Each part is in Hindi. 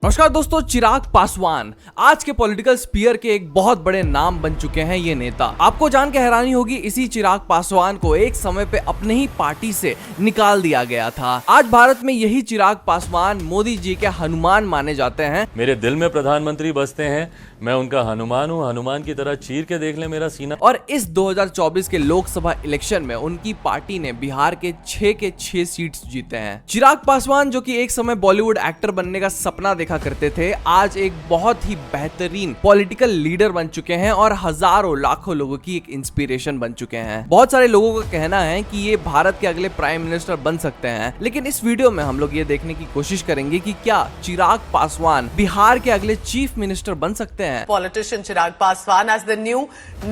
नमस्कार दोस्तों, चिराग पासवान आज के पॉलिटिकल स्पीयर के एक बहुत बड़े नाम बन चुके हैं। ये नेता आपको जान के हैरानी होगी, इसी चिराग पासवान को एक समय पे अपने ही पार्टी से निकाल दिया गया था। आज भारत में यही चिराग पासवान मोदी जी के हनुमान माने जाते हैं। मेरे दिल में प्रधानमंत्री बसते हैं, मैं उनका हनुमान हूँ। हनुमान की तरह चीर के देख ले मेरा सीना। और इस 2024 के लोकसभा इलेक्शन में उनकी पार्टी ने बिहार के 6 के 6 सीट्स जीते हैं। चिराग पासवान जो कि एक समय बॉलीवुड एक्टर बनने का सपना देखा करते थे, आज एक बहुत ही बेहतरीन पॉलिटिकल लीडर बन चुके हैं और हजारों लाखों लोगों की एक इंस्पिरेशन बन चुके हैं। बहुत सारे लोगों का कहना है कि ये भारत के अगले प्राइम मिनिस्टर बन सकते हैं, लेकिन इस वीडियो में हम लोग ये देखने की कोशिश करेंगे कि क्या चिराग पासवान बिहार के अगले चीफ मिनिस्टर बन सकते हैं। Politician Chirag Paswan as the new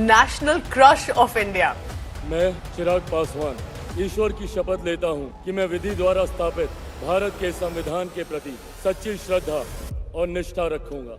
national crush of India. मैं चिराग पासवान ईश्वर की शपथ लेता हूं कि मैं विधि द्वारा स्थापित भारत के संविधान के प्रति सच्ची श्रद्धा और निष्ठा रखूंगा।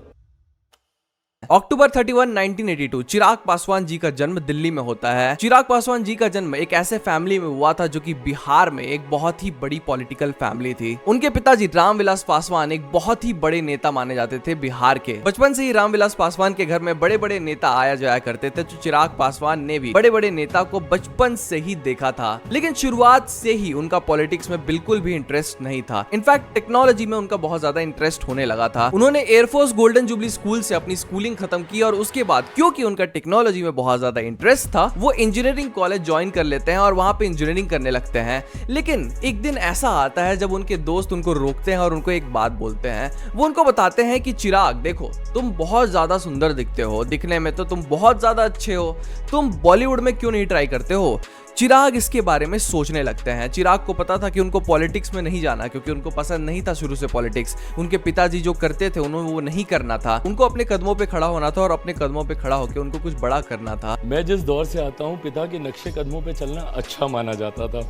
अक्टूबर 31, 1982 चिराग पासवान जी का जन्म दिल्ली में होता है। चिराग पासवान जी का जन्म एक ऐसे फैमिली में हुआ था जो कि बिहार में एक बहुत ही बड़ी पॉलिटिकल फैमिली थी। उनके पिताजी रामविलास पासवान एक बहुत ही बड़े नेता माने जाते थे बिहार के। बचपन से ही रामविलास पासवान के घर में बड़े बड़े नेता आया जाया करते थे, तो चिराग पासवान ने भी बड़े बड़े नेता को बचपन से ही देखा था। लेकिन शुरुआत से ही उनका पॉलिटिक्स में बिल्कुल भी इंटरेस्ट नहीं था। इनफैक्ट टेक्नोलॉजी में उनका बहुत ज्यादा इंटरेस्ट होने लगा था। उन्होंने एयरफोर्स गोल्डन जुबली स्कूल से अपनी स्कूलिंग खत्म की और उसके बाद क्योंकि उनका टेक्नोलॉजी में बहुत ज्यादा इंटरेस्ट था, वो इंजीनियरिंग कॉलेज ज्वाइन कर लेते हैं और वहां पे इंजीनियरिंग करने लगते हैं। लेकिन एक दिन ऐसा आता है जब उनके दोस्त उनको रोकते हैं और उनको एक बात बोलते हैं। वो उनको बताते हैं कि चिराग देखो, तुम बहुत ज्यादा सुंदर दिखते हो, दिखने में तो तुम बहुत ज्यादा अच्छे हो, तुम बॉलीवुड में क्यों नहीं ट्राई करते हो। चिराग इसके बारे में सोचने लगते हैं। चिराग को पता था कि उनको पॉलिटिक्स में नहीं जाना, क्योंकि उनको पसंद नहीं था शुरू से पॉलिटिक्स। उनके पिताजी जो करते थे उन्होंने वो नहीं करना था। उनको अपने कदमों पे खड़ा होना था और अपने कदमों पे खड़ा होकर उनको कुछ बड़ा करना था। मैं जिस दौर से आता हूं, पिता के नक्शे कदमों पे चलना अच्छा माना जाता था,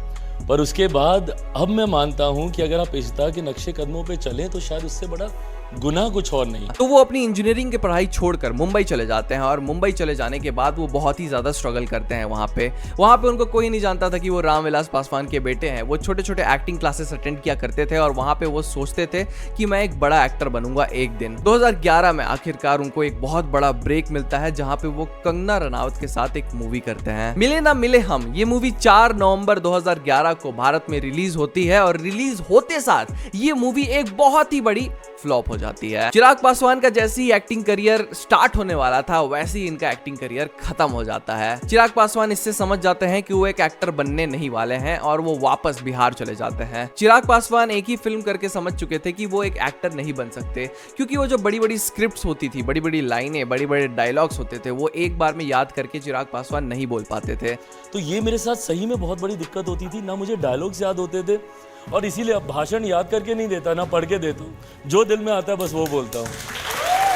पर उसके बाद अब मैं मानता हूं कि अगर आप पिता के नक्शे कदमों पे चलें तो शायद उससे बड़ा गुनाह कुछ और नहीं। तो वो अपनी इंजीनियरिंग की पढ़ाई छोड़कर मुंबई चले जाते हैं और मुंबई चले जाने के बाद वो बहुत ही ज्यादा स्ट्रगल करते हैं। वहां पे उनको कोई नहीं जानता था कि वो रामविलास पासवान के बेटे हैं। वो छोटे छोटे एक्टिंग क्लासेस अटेंड किया करते थे और वहां पे वो सोचते थे कि मैं एक बड़ा एक्टर बनूंगा एक दिन। 2011 में आखिरकार उनको एक बहुत बड़ा ब्रेक मिलता है, जहां पे वो कंगना रनावत के साथ एक मूवी करते हैं, मिले ना मिले हम। ये मूवी 4 नवंबर 2011 को भारत में रिलीज होती है और रिलीज होते साथ ये मूवी एक बहुत ही बड़ी फ्लॉप हो जाती है। चिराग पासवान का जैसे ही एक्टिंग करियर स्टार्ट होने वाला था, वैसे ही इनका एक्टिंग करियर खत्म हो जाता है। चिराग पासवान इससे समझ जाते हैं कि वो एक एक्टर बनने नहीं वाले हैं और वो वापस बिहार चले जाते हैं। चिराग पासवान एक ही फिल्म करके समझ चुके थे कि वो एक एक्टर नहीं बन सकते, क्योंकि वो जो बड़ी बड़ी स्क्रिप्ट्स होती थी, बड़ी बड़ी लाइनें, बड़े बड़े डायलॉग्स होते थे, वो एक बार में याद करके चिराग पासवान नहीं बोल पाते थे। तो ये मेरे साथ सही में बहुत बड़ी दिक्कत होती थी। ना मुझे डायलॉग्स याद होते थे और इसीलिए अब भाषण याद करके नहीं देता, ना पढ़ के देता हूँ। जो दिल में आता है बस वो बोलता हूँ।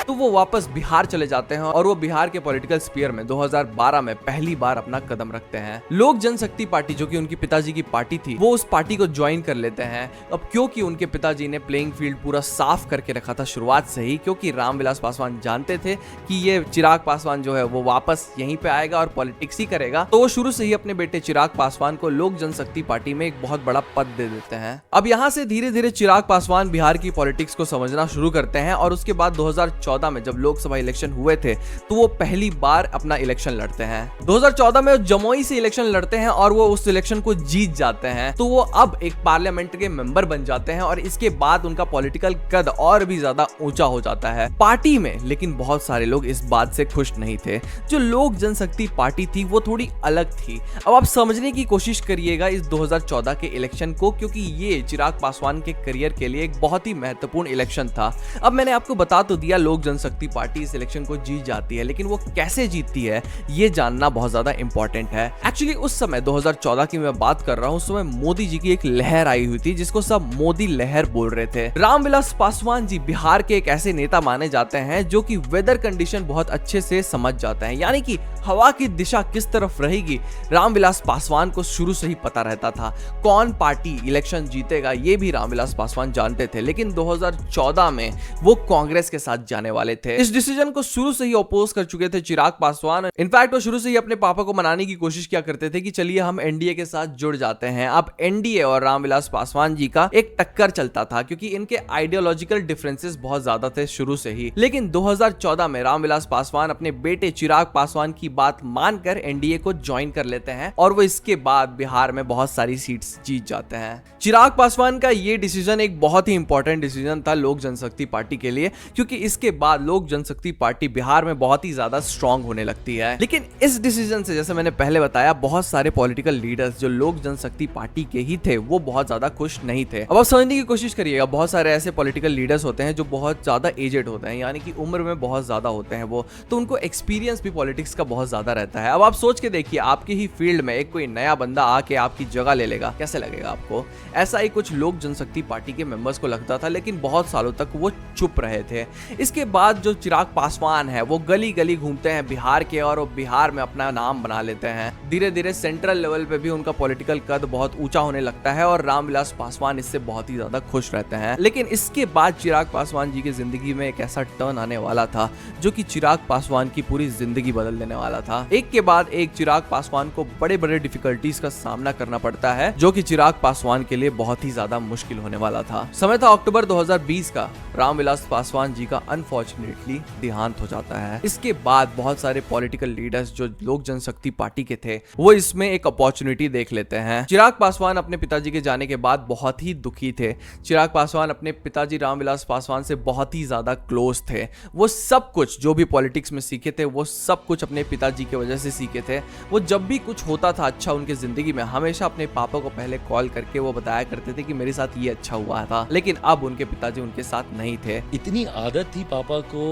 तो वो वापस बिहार चले जाते हैं और वो बिहार के पॉलिटिकल स्फीयर में 2012 में पहली बार अपना कदम रखते हैं। लोक जनशक्ति पार्टी, जो कि उनकी पिताजी की पार्टी थी, वो उस पार्टी को ज्वाइन कर लेते हैं। अब क्योंकि उनके पिताजी ने प्लेइंग फील्ड पूरा साफ करके रखा था शुरुआत से ही, क्योंकि रामविलास पासवान जानते थे कि ये चिराग पासवान जो है वो वापस यहीं पे आएगा और पॉलिटिक्स ही करेगा, तो वो शुरू से ही अपने बेटे चिराग पासवान को लोक जनशक्ति पार्टी में एक बहुत बड़ा पद दे देते हैं। अब यहाँ से धीरे धीरे चिराग पासवान बिहार की पॉलिटिक्स को समझना शुरू करते हैं और उसके बाद 2014 में जब लोकसभा इलेक्शन हुए थे, तो वो पहली बार अपना इलेक्शन लड़ते हैं। 2014 में वो जमुई से इलेक्शन लड़ते हैं और वो उस इलेक्शन को जीत जाते हैं। तो वो अब एक पार्लियामेंट के मेंबर बन जाते हैं और इसके बाद उनका पॉलिटिकल कद और भी ज्यादा ऊंचा हो जाता है पार्टी में। लेकिन बहुत सारे लोग इस बात से खुश नहीं थे। जो लोक जनशक्ति पार्टी थी वो थोड़ी अलग थी। अब आप समझने की कोशिश करिएगा इस 2014 के इलेक्शन को, क्योंकि ये चिराग पासवान के करियर के लिए एक बहुत ही महत्वपूर्ण इलेक्शन था। अब मैंने आपको बता तो दिया लोक जनशक्ति पार्टी इस इलेक्शन को जीत जाती है, लेकिन वो कैसे जीतती है ये जानना बहुत ज्यादा इंपॉर्टेंट है। एक्चुअली उस समय 2014 की मैं बात कर रहा हूं, उस समय मोदी जी की एक लहर आई हुई थी जिसको सब मोदी लहर बोल रहे थे। रामविलास पासवान जी बिहार के एक ऐसे नेता माने जाते हैं जो कि वेदर कंडीशन बहुत अच्छे से समझ जाते हैं, यानी कि हवा की दिशा किस तरफ रहेगी रामविलास पासवान को शुरू से ही पता रहता था। कौन पार्टी इलेक्शन जीतेगा ये भी रामविलास पासवान जानते थे। लेकिन 2014 में वो कांग्रेस के साथ जाने वाले थे। इस डिसीजन को शुरू से ही अपोज कर चुके थे चिराग पासवान। इनफैक्ट वो शुरू से ही अपने पापा को मनाने की कोशिश किया करते थे कि चलिए हम एनडीए के साथ जुड़ जाते हैं। अब एनडीए और रामविलास पासवान जी का एक टक्कर चलता था क्योंकि इनके आइडियोलॉजिकल डिफरेंसेस बहुत ज्यादा थे शुरू से ही। लेकिन 2014 में रामविलास पासवान अपने बेटे चिराग पासवान की बात मानकर एनडीए को ज्वाइन कर लेते हैं और वो इसके बाद बिहार में बहुत सारी सीट्स जीत जाते हैं। चिराग पासवान का ये डिसीजन एक बहुत ही इंपॉर्टेंट डिसीजन था लोक जनशक्ति पार्टी के लिए, क्योंकि इसके बाद लोक जनशक्ति पार्टी बिहार में बहुत ही ज्यादा स्ट्रांग होने लगती है। लेकिन इस डिसीजन से, जैसे मैंने पहले बताया, बहुत सारे पॉलिटिकल लीडर्स जो लोक जनशक्ति पार्टी के ही थे वो बहुत ज्यादा खुश नहीं थे। अब आप समझने की कोशिश करिएगा, बहुत सारे ऐसे पॉलिटिकल लीडर्स होते हैं जो बहुत ज्यादा एजेड होते हैं, यानी कि उम्र में बहुत ज्यादा होते हैं वो, तो उनको एक्सपीरियंस भी पॉलिटिक्स का बहुत ज्यादा रहता है। अब आप सोच के देखिए, आपकी ही फील्ड में एक कोई नया बंदा आके आपकी जगह ले लेगा, कैसे लगेगा आपको? ऐसा ही कुछ लोक जनशक्ति पार्टी के मेंबर्स को लगता था, लेकिन बहुत सालों तक वो चुप रहे थे। इसके बाद जो चिराग पासवान है वो गली गली घूमते हैं बिहार के और वो बिहार में अपना नाम बना लेते हैं। धीरे धीरे सेंट्रल लेवल पे भी उनका पॉलिटिकल कद बहुत ऊंचा होने लगता है और रामविलास पासवान इससे बहुत ही ज्यादा खुश रहते हैं। लेकिन इसके बाद चिराग पासवान जी की जिंदगी में एक ऐसा टर्न आने वाला था जो कि चिराग पासवान की पूरी जिंदगी बदल देने वाला था। एक के बाद एक चिराग पासवान को बड़े बड़े डिफिकल्टीज का सामना करना पड़ता है, जो कि चिराग पासवान के लिए बहुत ही ज्यादा मुश्किल होने वाला था। समय था अक्टूबर 2020 का। रामविलास पासवान जी का अनफॉर्चुनेटली देहांत हो जाता है। इसके बाद बहुत सारे पॉलिटिकल लीडर्स जो लोक जनशक्ति पार्टी के थे वो इसमें एक अपॉर्चुनिटी देख लेते हैं। चिराग पासवान अपने पिताजी के जाने के बाद बहुत ही दुखी थे। चिराग पासवान अपने पिताजी रामविलास पासवान से बहुत ही ज्यादा क्लोज थे। वो सब कुछ जो भी पॉलिटिक्स में सीखे थे वो सब कुछ अपने पिताजी की वजह से सीखे थे। वो जब भी कुछ होता था अच्छा उनके जिंदगी में, हमेशा अपने पापा को पहले कॉल करके वो बताया करते थे कि मेरे साथ ये अच्छा हुआ था। लेकिन अब उनके पिताजी उनके साथ नहीं थे। इतनी आदत थी पापा को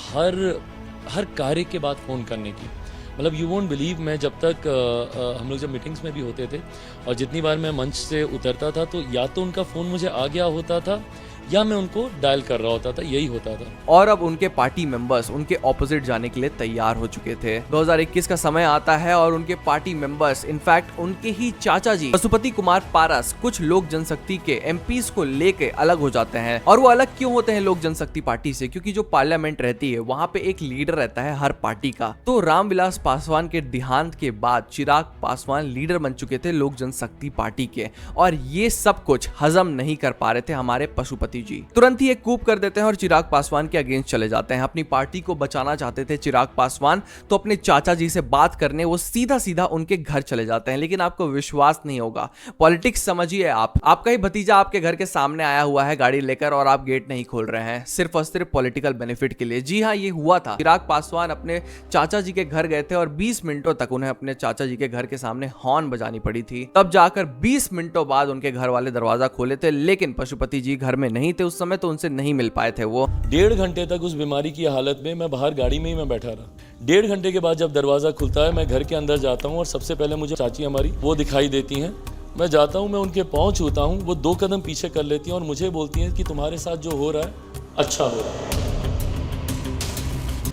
हर कार्य के बाद फ़ोन करने की। मतलब यू वोंट बिलीव, मैं जब तक हम लोग जब मीटिंग्स में भी होते थे और जितनी बार मैं मंच से उतरता था तो या तो उनका फ़ोन मुझे आ गया होता था या मैं उनको डायल कर रहा होता था, यही होता था। और अब उनके पार्टी मेंबर्स उनके ऑपोजिट जाने के लिए तैयार हो चुके थे। 2021 का समय आता है और उनके पार्टी मेंबर्स, इनफैक्ट उनके ही चाचा जी पशुपति कुमार पारस, कुछ लोक जनशक्ति के एमपीज को लेके अलग हो जाते हैं। और वो अलग क्यों होते हैं लोक जनशक्ति पार्टी से? क्योंकि जो पार्लियामेंट रहती है वहां पे एक लीडर रहता है हर पार्टी का। तो रामविलास पासवान के देहांत के बाद चिराग पासवान लीडर बन चुके थे लोक जनशक्ति पार्टी के, और ये सब कुछ हजम नहीं कर पा रहे थे हमारे पशुपति जी। तुरंत ही एक कूप कर देते हैं और चिराग पासवान के अगेंस्ट चले जाते हैं। अपनी पार्टी को बचाना चाहते थे चिराग पासवान, तो अपने चाचा जी से बात करने वो सीधा सीधा उनके घर चले जाते हैं। लेकिन आपको विश्वास नहीं होगा, पॉलिटिक्स समझिए आप, आपका ही भतीजा आपके घर के सामने आया हुआ है गाड़ी लेकर और आप गेट नहीं खोल रहे हैं, सिर्फ और सिर्फ पॉलिटिकल बेनिफिट के लिए। जी हाँ, ये हुआ था। चिराग पासवान अपने चाचा जी के घर गए थे और 20 मिनटों तक उन्हें अपने चाचा जी के घर के सामने हॉर्न बजानी पड़ी थी। तब जाकर 20 मिनटों बाद उनके घर वाले दरवाजा खोले थे, लेकिन पशुपति जी घर में नहीं थे उस समय, तो उनसे नहीं मिल पाए थे। वो 1.5 घंटे तक उस बीमारी की हालत में मैं बाहर गाड़ी में ही मैं बैठा रहा। 1.5 घंटे के बाद जब दरवाज़ा खुलता है, मैं घर के अंदर जाता हूँ और सबसे पहले मुझे चाची हमारी वो दिखाई देती हैं। मैं जाता हूँ, मैं उनके पाँव छूता हूँ, वो 2 कदम पीछे कर लेती हैं और मुझे बोलती हैं कि तुम्हारे साथ जो हो रहा है अच्छा हो रहा है।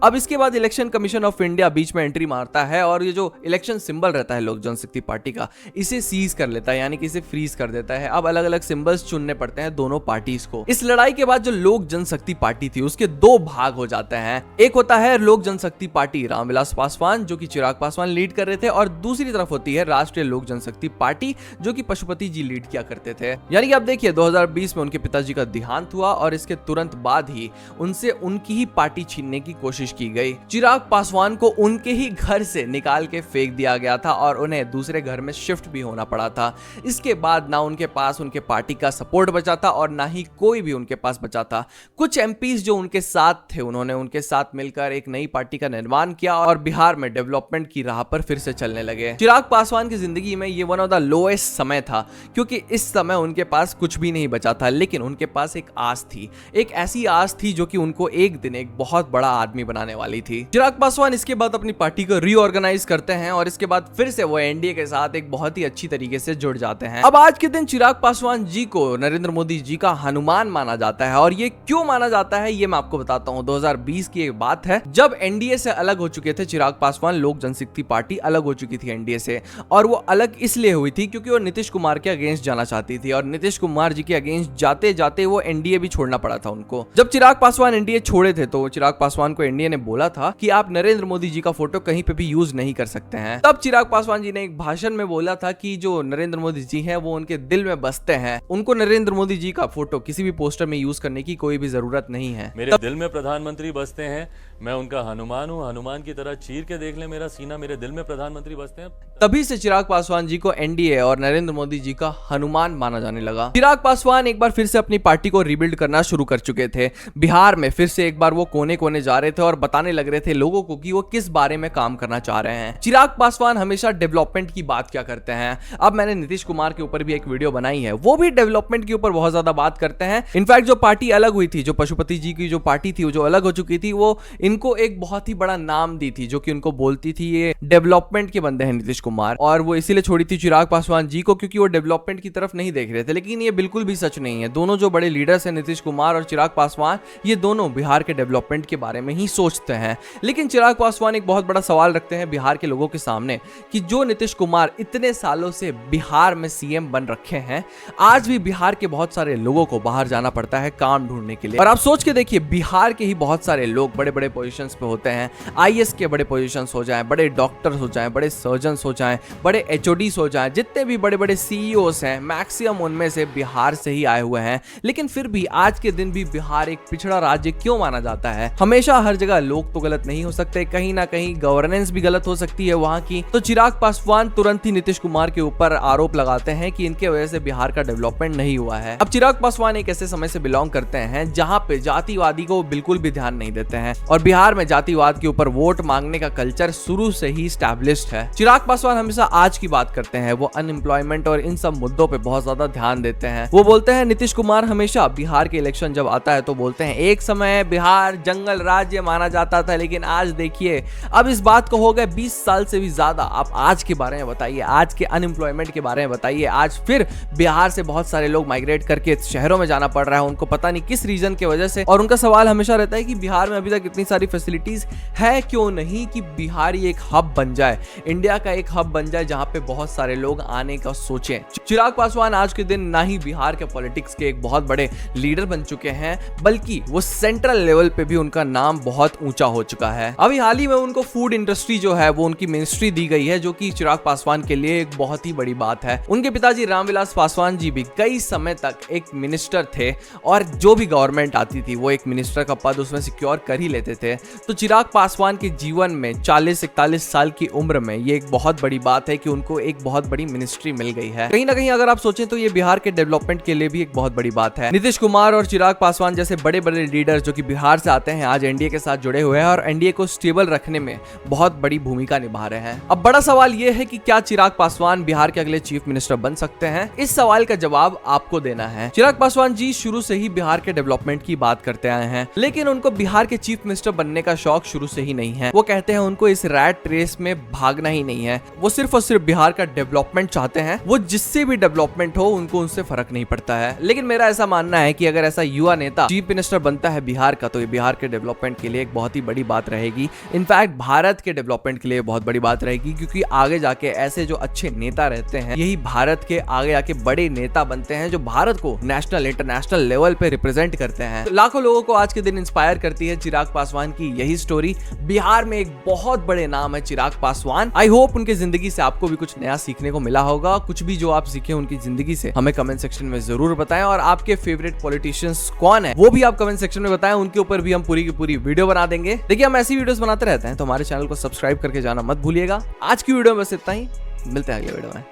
अब इसके बाद election commission of India beach में एंट्री मारता है और ये जो इलेक्शन सिंबल रहता है लोक जनशक्ति पार्टी का, इसे सीज कर लेता है, यानी कि इसे फ्रीज कर देता है। अब अलग अलग सिंबल्स चुनने पड़ते हैं दोनों पार्टीज को। इस लड़ाई के बाद जो लोक जनशक्ति पार्टी थी उसके 2 भाग हो जाते हैं। एक होता है लोक जनशक्ति पार्टी रामविलास पासवान, जो कि चिराग पासवान लीड कर रहे थे, और दूसरी तरफ होती है राष्ट्रीय लोक जनशक्ति पार्टी, जो कि पशुपति जी लीड किया करते थे। यानी कि आप देखिए 2020 में उनके पिताजी का देहांत हुआ और इसके तुरंत बाद ही उनसे उनकी ही पार्टी छीनने की कोशिश की गई। चिराग पासवान को उनके ही घर से निकाल के फेंक दिया गया था और उन्हें दूसरे घर में शिफ्ट भी होना पड़ा था। इसके बाद ना उनके पास उनके पार्टी का सपोर्ट बचा था और ना ही कोई भी उनके पास बचा था। कुछ एमपीज जो उनके साथ थे, उन्होंने उनके साथ मिलकर एक नई पार्टी का निर्माण किया और बिहार में डेवलपमेंट की राह पर फिर से चलने लगे। चिराग पासवान की जिंदगी में ये वन ऑफ द लोएस्ट समय था, क्योंकि इस समय उनके पास कुछ भी नहीं बचा था, लेकिन उनके पास एक आस थी। एक ऐसी आस थी जो कि उनको एक दिन एक बहुत बड़ा आदमी बना बनाने वाली थी। चिराग पासवान इसके बाद अपनी पार्टी को रीऑर्गेनाइज करते हैं और इसके बाद फिर से वो एनडीए के साथ एक बहुत ही अच्छी तरीके से जुड़ जाते हैं। अब आज के दिन चिराग पासवान जी को नरेंद्र मोदी जी का हनुमान माना जाता है और ये क्यों माना जाता है ये मैं आपको बताता हूँ। 2020 की एक बात है जब एनडीए से अलग हो चुके थे चिराग पासवान, लोक जनशक्ति पार्टी अलग हो चुकी थी एनडीए से, और वो अलग इसलिए हुई थी क्योंकि वो नीतीश कुमार के अगेंस्ट जाना चाहती थी और नीतीश कुमार जी के अगेंस्ट जाते जाते वो एनडीए भी छोड़ना पड़ा था उनको। जब चिराग पासवान एनडीए छोड़े थे तो चिराग पासवान को एनडीए ने बोला था कि आप नरेंद्र मोदी जी का फोटो कहीं पे भी यूज नहीं कर सकते हैं। तब चिराग पासवान जी ने एक भाषण में बोला था कि जो नरेंद्र मोदी जी हैं वो उनके दिल में बसते हैं, उनको नरेंद्र मोदी जी का फोटो किसी भी पोस्टर में यूज करने की कोई भी जरूरत नहीं है। मेरे दिल में प्रधानमंत्री बसते हैं, मैं उनका हनुमान हूँ, हनुमान की तरह चीर के देख ले मेरा सीना, मेरे दिल में प्रधानमंत्री बसते हैं। तभी से चिराग पासवान जी को एनडीए और नरेंद्र मोदी जी का हनुमान माना जाने लगा। चिराग पासवान एक बार फिर से अपनी पार्टी को रिबिल्ड करना शुरू कर चुके थे। बिहार में फिर से एक बार वो कोने कोने जा रहे थे और बताने लग रहे थे लोगों को कि वो किस बारे में काम करना चाह रहे हैं। चिराग पासवान हमेशा डेवलपमेंट की बात क्या करते हैं। अब मैंने नीतीश कुमार के ऊपर भी एक वीडियो बनाई है, वो भी डेवलपमेंट के ऊपर बहुत ज्यादा बात करते हैं। इनफैक्ट जो पार्टी अलग हुई थी, जो पशुपति जी की जो पार्टी थी वो जो अलग हो चुकी थी, वो इनको एक बहुत ही बड़ा नाम दी थी जो कि उनको बोलती थी ये डेवलपमेंट के बंदे हैं नीतीश कुमार, और वो इसीलिए छोड़ी थी चिराग पासवान जी को क्योंकि वो डेवलपमेंट की तरफ नहीं देख रहे थे। लेकिन ये बिल्कुल भी सच नहीं है। दोनों जो बड़े लीडर्स हैं नीतीश कुमार और चिराग पासवान, ये दोनों बिहार के डेवलपमेंट के बारे में ही सोचते हैं। लेकिन चिराग पासवान एक बहुत बड़ा सवाल रखते हैं बिहार के लोगों के सामने कि जो नीतीश कुमार इतने सालों से बिहार में सीएम बन रखे हैं, आज भी बिहार के बहुत सारे लोगों को बाहर जाना पड़ता है काम ढूंढने के लिए। और आप सोच के देखिए, बिहार के ही बहुत सारे लोग बड़े बड़े पोजीशंस पे होते हैं। आईएएस के बड़े पोजीशंस हो जाएं, बड़े डॉक्टर्स हो जाएं, बड़े सर्जन्स हो जाएं, बड़े एचओडीज हो जाएं, जितने भी बड़े बड़े सीईओस हैं मैक्सिमम उनमें से बिहार से ही आए हुए हैं। लेकिन फिर भी आज के दिन भी बिहार एक पिछड़ा राज्य क्यों माना जाता है? हमेशा हर जगह लोग तो गलत नहीं हो सकते, कहीं ना कहीं गवर्नेंस भी गलत हो सकती है वहां की। तो चिराग पासवान तुरंत ही नीतीश कुमार के ऊपर आरोप लगाते हैं कि इनके वजह से बिहार का डेवलपमेंट नहीं हुआ है। अब चिराग पासवान एक ऐसे समय से बिलोंग करते हैं जहां पे जातिवादी को बिल्कुल भी ध्यान नहीं देते हैं और बिहार में जातिवाद के ऊपर वोट मांगने का कल्चर शुरू से ही स्टैब्लिश्ड है। चिराग पासवान हमेशा आज की बात करते हैं, वो अनएम्प्लॉयमेंट और इन सब मुद्दों पे बहुत ज्यादा ध्यान देते हैं। वो बोलते हैं नीतीश कुमार हमेशा बिहार के इलेक्शन जब आता है तो बोलते हैं एक समय बिहार जंगल राज्य माना जाता था, लेकिन आज देखिए अब इस बात को हो गए 20 साल से भी ज्यादा। आप आज के बारे में बताइए, आज के अनएम्प्लॉयमेंट के बारे में बताइए। आज फिर बिहार से बहुत सारे लोग माइग्रेट करके शहरों में जाना पड़ रहा है उनको, पता नहीं किस रीजन की वजह से। और उनका सवाल हमेशा रहता है कि बिहार में अभी तक इतनी सारी फैसिलिटीज है क्यों नहीं कि बिहार एक हब बन जाए, इंडिया का एक हब बन जाए जहां पे बहुत सारे लोग आने का सोचें। चिराग पासवान आज के दिन ना ही बिहार के पॉलिटिक्स के एक बहुत बड़े लीडर बन चुके हैं, बल्कि वो सेंट्रल लेवल पे भी उनका नाम बहुत ऊंचा हो चुका है। अभी हाल ही में उनको फूड इंडस्ट्री जो है वो उनकी मिनिस्ट्री दी गई है, जो कि चिराग पासवान के लिए एक बहुत ही बड़ी बात है। उनके पिताजी रामविलास पासवान जी भी कई समय तक एक मिनिस्टर थे और जो भी गवर्नमेंट आती थी वो एक मिनिस्टर का पद उसमें सिक्योर कर ही लेते थे। तो चिराग पासवान के जीवन में 40-41 साल की उम्र में ये एक बहुत बड़ी बात है कि उनको एक बहुत बड़ी मिनिस्ट्री मिल गई है। कहीं ना कहीं अगर आप सोचें तो ये बिहार के डेवलपमेंट के लिए भी एक बहुत बड़ी बात है। नीतीश कुमार और चिराग पासवान जैसे बड़े बड़े लीडर जो कि बिहार से आते हैं आज एनडीए के साथ जुड़े हुए हैं और एनडीए को स्टेबल रखने में बहुत बड़ी भूमिका निभा रहे हैं। अब बड़ा सवाल ये है कि क्या चिराग पासवान बिहार के अगले चीफ मिनिस्टर बन सकते हैं? इस सवाल का जवाब आपको देना है। चिराग पासवान जी शुरू से ही बिहार के डेवलपमेंट की बात करते आए हैं, लेकिन उनको बिहार के चीफ मिनिस्टर बनने का शौक शुरू से ही नहीं है। वो कहते हैं उनको इस रैट रेस में भागना ही नहीं है, वो सिर्फ और सिर्फ बिहार का डेवलपमेंट चाहते हैं। वो जिससे भी डेवलपमेंट हो उनको उनसे फर्क नहीं पड़ता है। लेकिन मेरा ऐसा मानना है कि अगर ऐसा युवा नेता चीफ मिनिस्टर बनता है बिहार का तो ये बिहार के डेवलपमेंट के लिए एक बहुत ही बड़ी बात रहेगी। इनफैक्ट भारत के डेवलपमेंट के लिए बहुत बड़ी बात रहेगी, क्योंकि आगे जाके ऐसे जो अच्छे नेता रहते हैं यही भारत के आगे जाके बड़े नेता बनते हैं जो भारत को नेशनल इंटरनेशनल लेवल पे रिप्रेजेंट करते हैं। लाखों लोगों को आज के दिन इंस्पायर करती है चिराग पासवान की यही स्टोरी। बिहार में एक बहुत बड़े नाम है चिराग पासवान। आई होप उनकी जिंदगी से आपको भी कुछ नया सीखने को मिला होगा। कुछ भी जो आप सीखे उनकी जिंदगी से हमें कमेंट सेक्शन में जरूर बताएं, और आपके फेवरेट पॉलिटिशियंस कौन है वो भी आप कमेंट सेक्शन में बताएं। उनके ऊपर भी हम पूरी की पूरी वीडियो बना देंगे। देखिए हम ऐसी वीडियोस बनाते रहते हैं, तो हमारे चैनल को सब्सक्राइब करके जाना मत भूलिएगा। आज की वीडियो में बस इतना ही, मिलते हैं अगले वीडियो में।